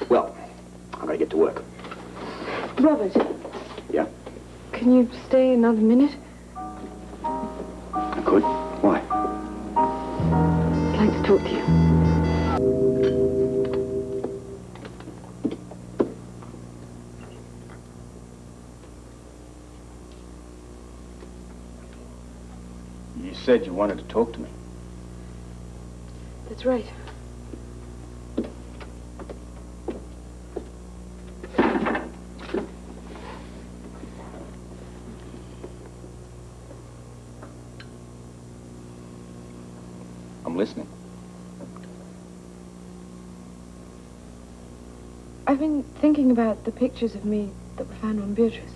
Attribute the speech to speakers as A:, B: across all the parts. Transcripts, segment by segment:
A: Well, I'm going to get to work.
B: Robert.
A: Yeah?
B: Can you stay another minute?
A: I could. Why?
B: I'd like to talk to you.
A: You said you wanted to talk to me.
B: That's right.
A: I'm listening.
B: I've been thinking about the pictures of me that were found on Beatrice.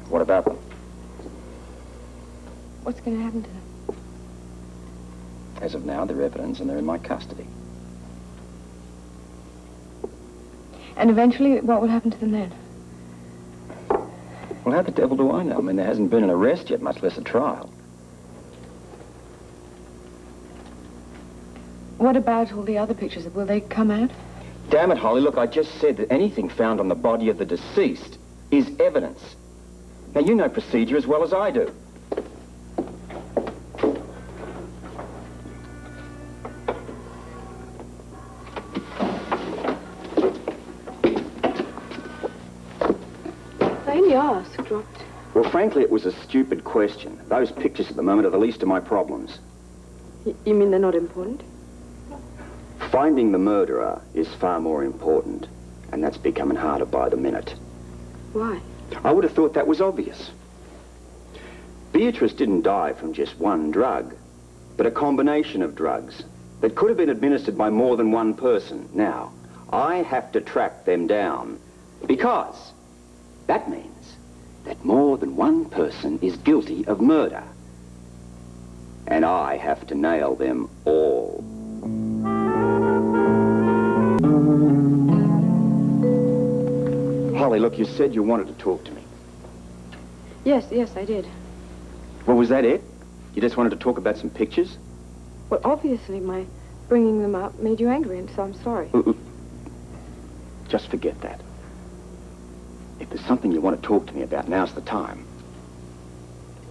A: What about them?
B: What's going to happen to them?
A: As of now, they're evidence and they're in my custody.
B: And eventually, what will happen to them then?
A: Well, how the devil do I know? I mean, there hasn't been an arrest yet, much less a trial.
B: What about all the other pictures? Will they come out?
A: Damn it, Holly, look, I just said that anything found on the body of the deceased is evidence. Now, you know procedure as well as I do.
B: I only asked, Robert.
A: Well, frankly, it was a stupid question. Those pictures at the moment are the least of my problems.
B: You mean they're not important?
A: Finding the murderer is far more important, and that's becoming harder by the minute.
B: Why?
A: I would have thought that was obvious. Beatrice didn't die from just one drug, but a combination of drugs that could have been administered by more than one person. Now, I have to track them down because that means that more than one person is guilty of murder. And I have to nail them all. Holly, look, you said you wanted to talk to me.
B: Yes, I did.
A: Well, was that it? You just wanted to talk about some pictures?
B: Well, obviously my bringing them up made you angry, and so I'm sorry.
A: Just forget that. If there's something you want to talk to me about, now's the time.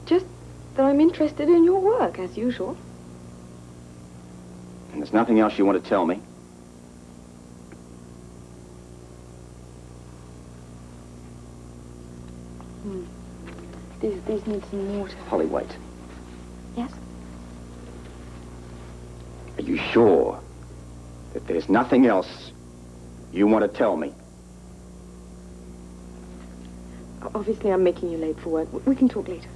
B: Just that I'm interested in your work, as usual.
A: And there's nothing else you want to tell me?
B: These need some water.
A: Holly, wait.
B: Yes?
A: Are you sure that there's nothing else you want to tell me?
B: Obviously, I'm making you late for work. We can talk later.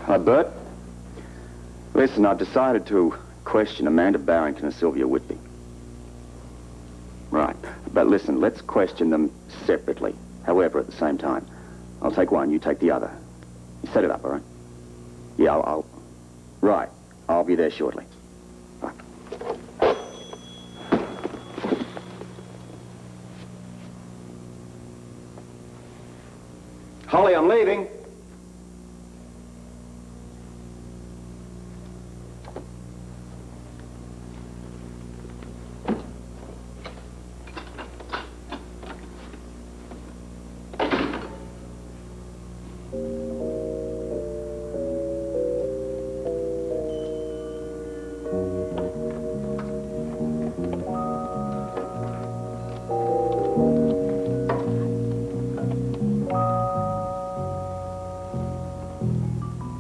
A: Hi, Bert. Listen, I've decided to question Amanda Barrington and Sylvia Whitby. Right. But listen, let's question them separately. However, at the same time. I'll take one, you take the other. You set it up, all right? Yeah, I'll... Right. I'll be there shortly. Bye. Holly, I'm leaving.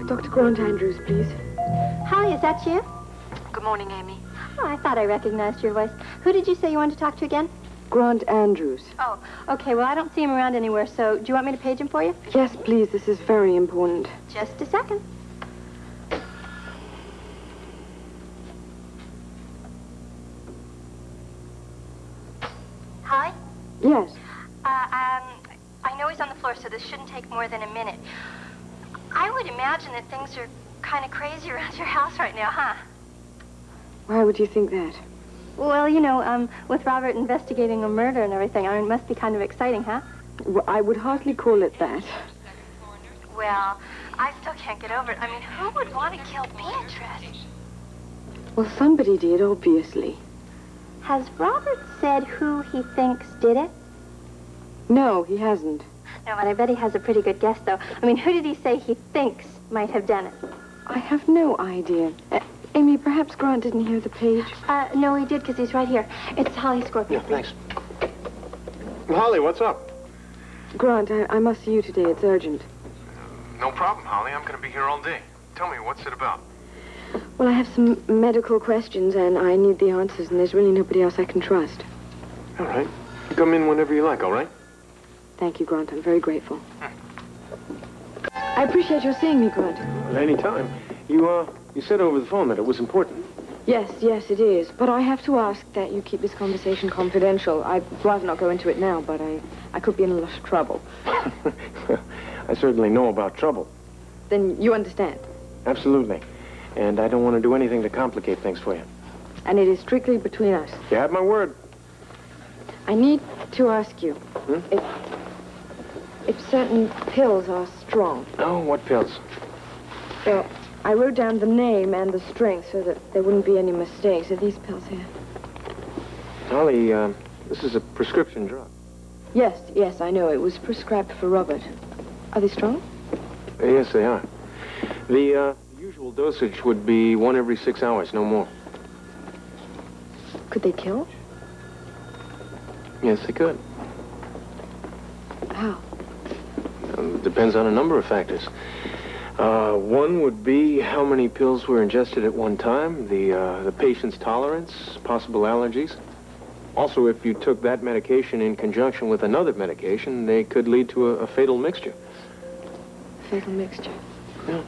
B: Dr. Grant Andrews, please.
C: Hi, is that you?
B: Good morning, Amy.
C: Oh, I thought I recognized your voice. Who did you say you wanted to talk to again?
B: Grant Andrews.
C: Oh, okay. Well, I don't see him around anywhere, so do you want me to page him for you?
B: Yes, please. This is very important.
C: Just a second. Hi?
B: Yes.
C: I know he's on the floor, so this shouldn't take more than a minute. I would imagine that things are kind of crazy around your house right now, huh?
B: Why would you think that?
C: Well, you know, with Robert investigating a murder and everything, I mean, it must be kind of exciting, huh?
B: Well, I would hardly call it that.
C: Well, I still can't get over it. I mean, who would want to kill Beatrice?
B: Well, somebody did, obviously.
C: Has Robert said who he thinks did it?
B: No, he hasn't.
C: No, but I bet he has a pretty good guess, though. I mean, who did he say he thinks might have done it?
B: I have no idea. Amy, perhaps Grant didn't hear the page.
C: No, he did, because he's right here. It's Holly Scorpio.
D: Yeah, thanks. Holly, what's up?
B: Grant, I must see you today. It's urgent.
D: No problem, Holly. I'm going to be here all day. Tell me, what's it about?
B: Well, I have some medical questions, and I need the answers, and there's really nobody else I can trust.
D: All right. Come in whenever you like, all right?
B: Thank you, Grant. I'm very grateful. I appreciate your seeing me, Grant.
D: Well, any time. You said over the phone that it was important.
B: Yes, it is. But I have to ask that you keep this conversation confidential. I'd rather not go into it now, but I could be in a lot of trouble.
D: I certainly know about trouble.
B: Then you understand.
D: Absolutely. And I don't want to do anything to complicate things for you.
B: And it is strictly between us.
D: You have my word.
B: I need to ask you if certain pills are strong.
D: Oh, what pills?
B: Well, I wrote down the name and the strength so that there wouldn't be any mistakes. Are these pills here?
D: Holly, this is a prescription drug.
B: Yes, I know. It was prescribed for Robert. Are they strong?
D: Yes, they are. The usual dosage would be 1 every 6 hours, no more.
B: Could they kill?
D: Yes, they could.
B: How?
D: Depends on a number of factors. One would be how many pills were ingested at one time, the patient's tolerance, possible allergies. Also, if you took that medication in conjunction with another medication, they could lead to a fatal mixture.
B: Fatal mixture.
D: Yeah.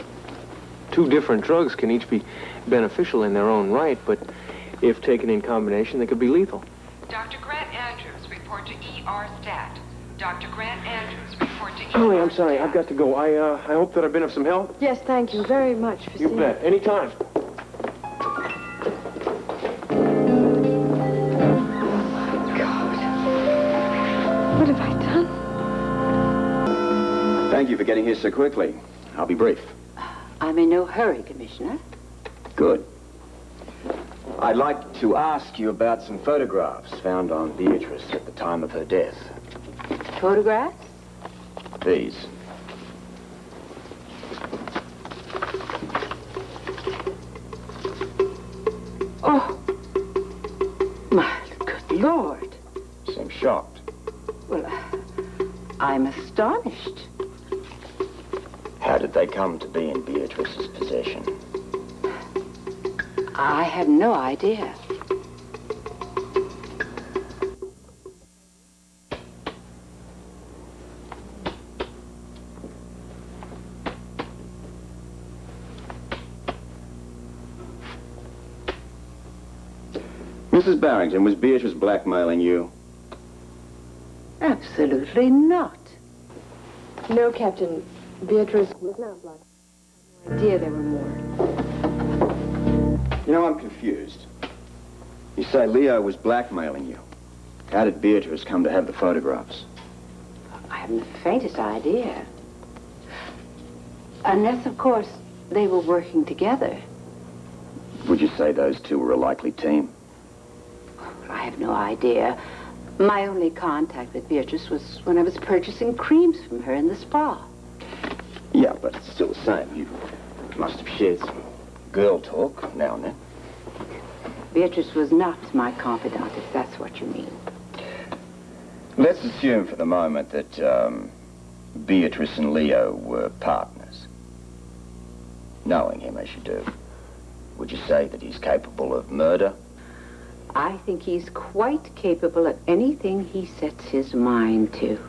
D: 2 different drugs can each be beneficial in their own right, but if taken in combination, they could be lethal.
E: Dr. Grant Andrews, report to ER Stat. Dr. Grant Andrews, report to ER
D: Holly, I'm sorry.
E: Stat.
D: I've got to go. I hope that I've been of some help.
B: Yes, thank you very much for
D: You
B: seeing
D: bet. Anytime.
B: What have I done?
A: Thank you for getting here so quickly. I'll be brief.
F: I'm in no hurry, Commissioner.
A: Good. I'd like to ask you about some photographs found on Beatrice at the time of her death.
F: Photographs?
A: These.
F: Oh, my good Lord.
A: Seem shocked.
F: Well, I'm astonished.
A: How did they come to be in Beatrice's possession?
F: I have no idea.
A: Mrs. Barrington, was Beatrice blackmailing you?
F: Absolutely not.
B: No, Captain. Beatrice was not black. No idea there were more.
A: You know, I'm confused. You say Leo was blackmailing you. How did Beatrice come to have the photographs?
F: I haven't the faintest idea. Unless, of course, they were working together.
A: Would you say those two were a likely team?
F: I have no idea. My only contact with Beatrice was when I was purchasing creams from her in the spa.
A: Yeah, but it's still the same. You must have shared some girl talk now and then.
F: Beatrice was not my confidant, if that's what you mean.
A: Let's assume for the moment that Beatrice and Leo were partners. Knowing him as you do, would you say that he's capable of murder?
F: I think he's quite capable of anything he sets his mind to.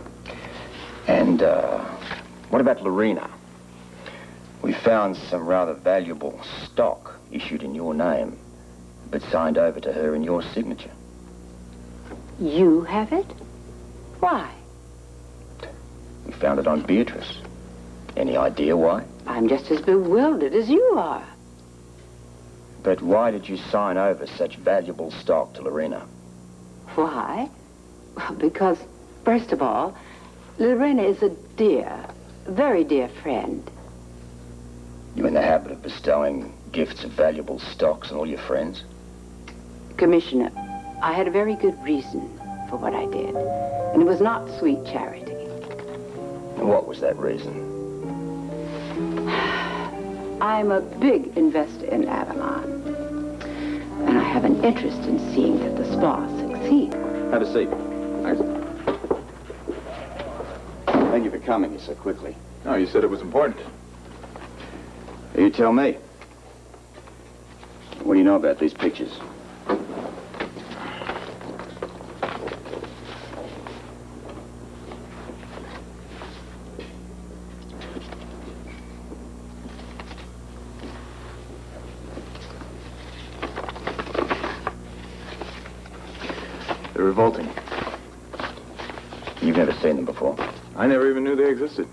A: And what about Lorena? We found some rather valuable stock issued in your name, but signed over to her in your signature.
F: You have it? Why?
A: We found it on Beatrice. Any idea why?
F: I'm just as bewildered as you are.
A: But why did you sign over such valuable stock to Lorena?
F: Why? Well, because, first of all, Lorena is a dear, very dear friend.
A: You in the habit of bestowing gifts of valuable stocks on all your friends?
F: Commissioner, I had a very good reason for what I did, and it was not sweet charity.
A: And what was that reason?
F: I'm a big investor in Avalon, and I have an interest in seeing that the spa succeeds.
A: Have a seat. Thank you for coming so quickly.
G: No, you said it was important.
A: You tell me. What do you know about these pictures?
G: They're revolting.
A: You've never seen them before.
G: I never even knew they existed.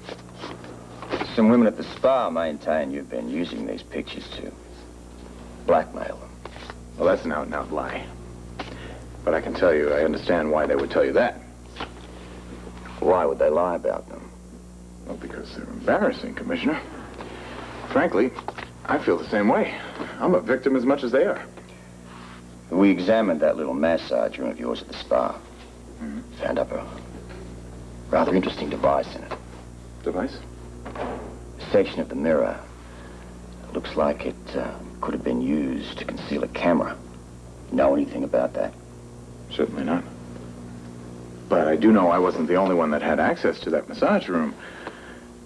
A: Some women at the spa maintain you've been using these pictures to blackmail them.
G: Well, that's an out-and-out lie. But I can tell you, I understand why they would tell you that.
A: Why would they lie about them?
G: Well, because they're embarrassing, Commissioner. Frankly, I feel the same way. I'm a victim as much as they are.
A: We examined that little massage room of yours at the spa. Found up a rather interesting device in it.
G: Device?
A: A section of the mirror. Looks like it could have been used to conceal a camera. Know anything about that?
G: Certainly not. But I do know I wasn't the only one that had access to that massage room.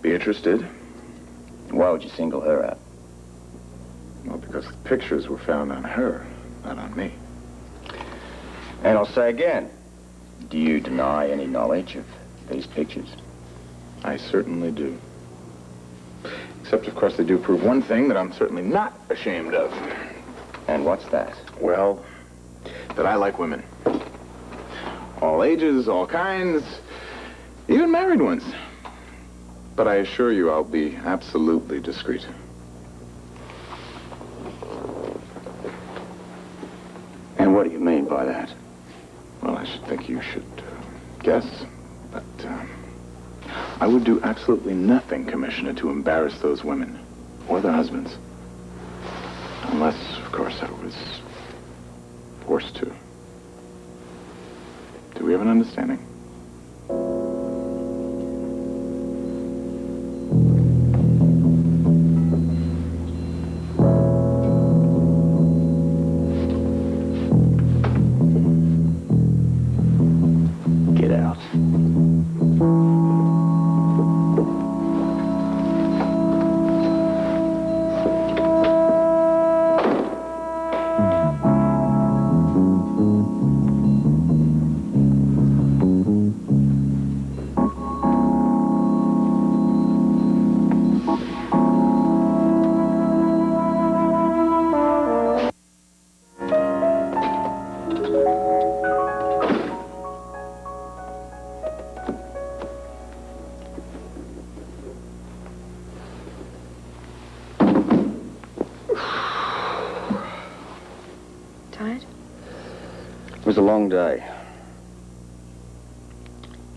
G: Beatrice did.
A: Why would you single her out?
G: Well, because the pictures were found on her, not on me.
A: And I'll say again, do you deny any knowledge of these pictures?
G: I certainly do. Except, of course, they do prove one thing that I'm certainly not ashamed of.
A: And what's that?
G: Well, that I like women. All ages, all kinds, even married ones. But I assure you I'll be absolutely discreet.
A: And what do you mean by that?
G: Well, I should think you should guess. But I would do absolutely nothing, Commissioner, to embarrass those women or their husbands. Unless, of course, I was forced to. Do we have an understanding?
A: Get out.
B: Tired?
A: It was a long day.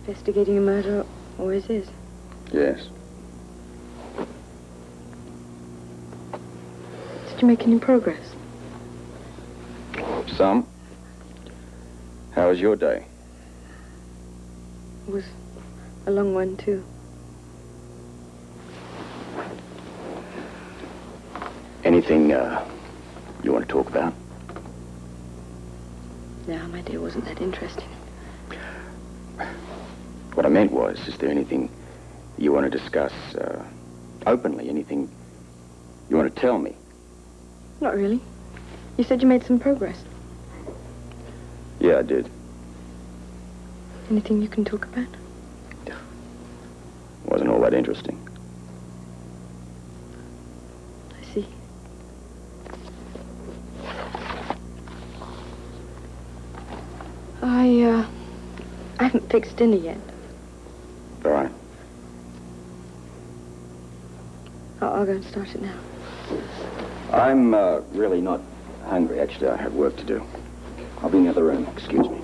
B: Investigating a murder always is.
A: Yes.
B: Did you make any progress?
A: Some. How was your day?
B: It was a long one, too.
A: Anything you want to talk about?
B: No, my dear, wasn't that interesting.
A: What I meant was, is there anything you want to discuss openly? Anything you want to tell me?
B: Not really. You said you made some progress.
A: Yeah, I did.
B: Anything you can talk about?
A: Wasn't all that interesting.
B: I see. I haven't fixed dinner yet.
A: All right.
B: I'll go and start it now.
A: I'm really not hungry. Actually, I have work to do. I'll be in the other room. Excuse me.